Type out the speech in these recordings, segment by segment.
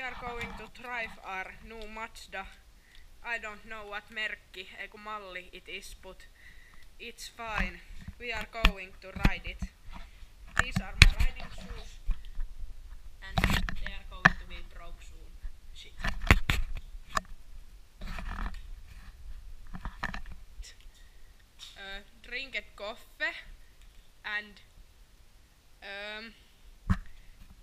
are going to drive our new Mazda. I don't know what merkki, eiku malli it is, but it's fine. We are going to ride it. These are my riding shoes. And they are going to be broke soon. Shit. Drink a coffee and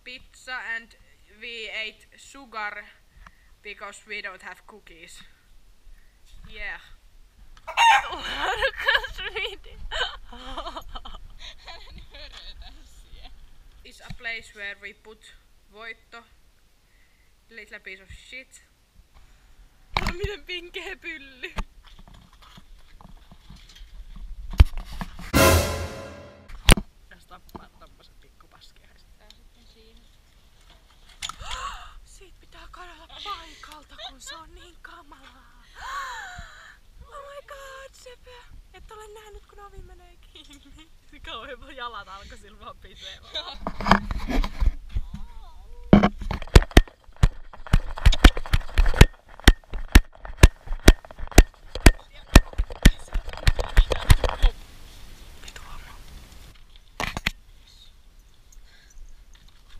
pizza, and we ate sugar because we don't have cookies. Yeah. It's a place where we put voitto, little piece of shit. Miten pinkeä pylly. Jos tappaa tommoset pikkupaskia heittää sitten siihen. Siitä pitää kadota paikalta, kun se on niin kamalaa. Oh my god, Sepe! Et ole nähnyt, kun ovi menee kiinni. Kauhean jalat alkoi sillä vaan pisee.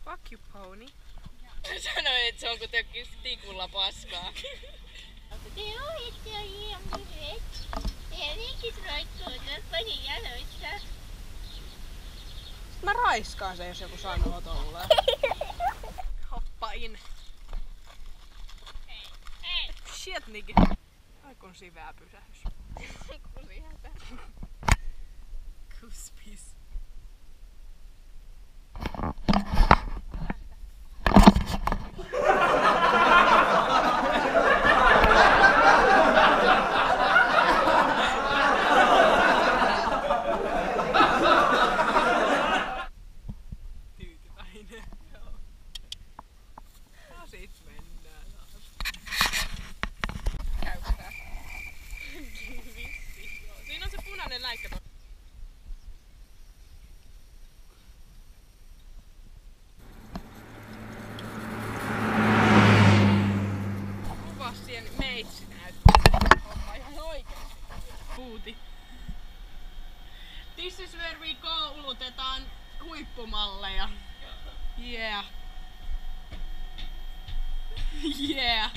Fuck you, pony. Sanoin, että se on kuin tökkis tikulla paskaa. Det roligt jag ger mig rätt. Det är riktigt roikkuuta pani jaloissa. Mä raiskaan se, jos joku sanoo tolleen. Hoppa in. Hei. Shit, Niki. Ai kun sivää pysähys. Kusihätä. Kuspis. Siinä on se punainen läikkä. Kuvas siihen meitsi näyttää. Homma ihan oikeesti. Puuti. This is where we go, ulutetaan huippumalleja. Yeah. Yeah.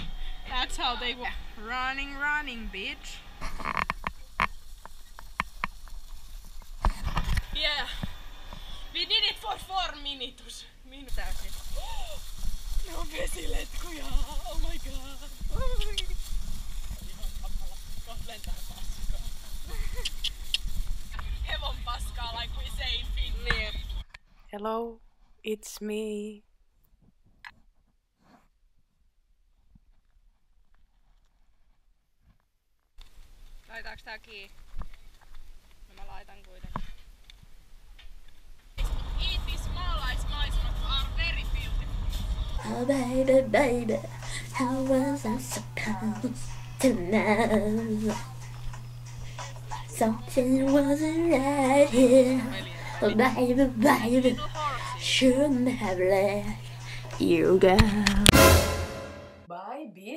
That's how they walk. Running, running, bitch. Yeah. We did it for 4 minutes. Täysin. Ne on vesiletkuja. Oh my god. Ihan kamala. Kohta lentää paskaa. Hevon paskaa, like we say in Finland. Hello, it's me. Laitaaks tää kiinni? No mä laitan kuitenkin. Iitis maalaismaisemat are very beautiful. Oh baby, baby, how was I supposed to know? Something wasn't right here. Oh baby, baby, shouldn't have let you go. Bye, bitch.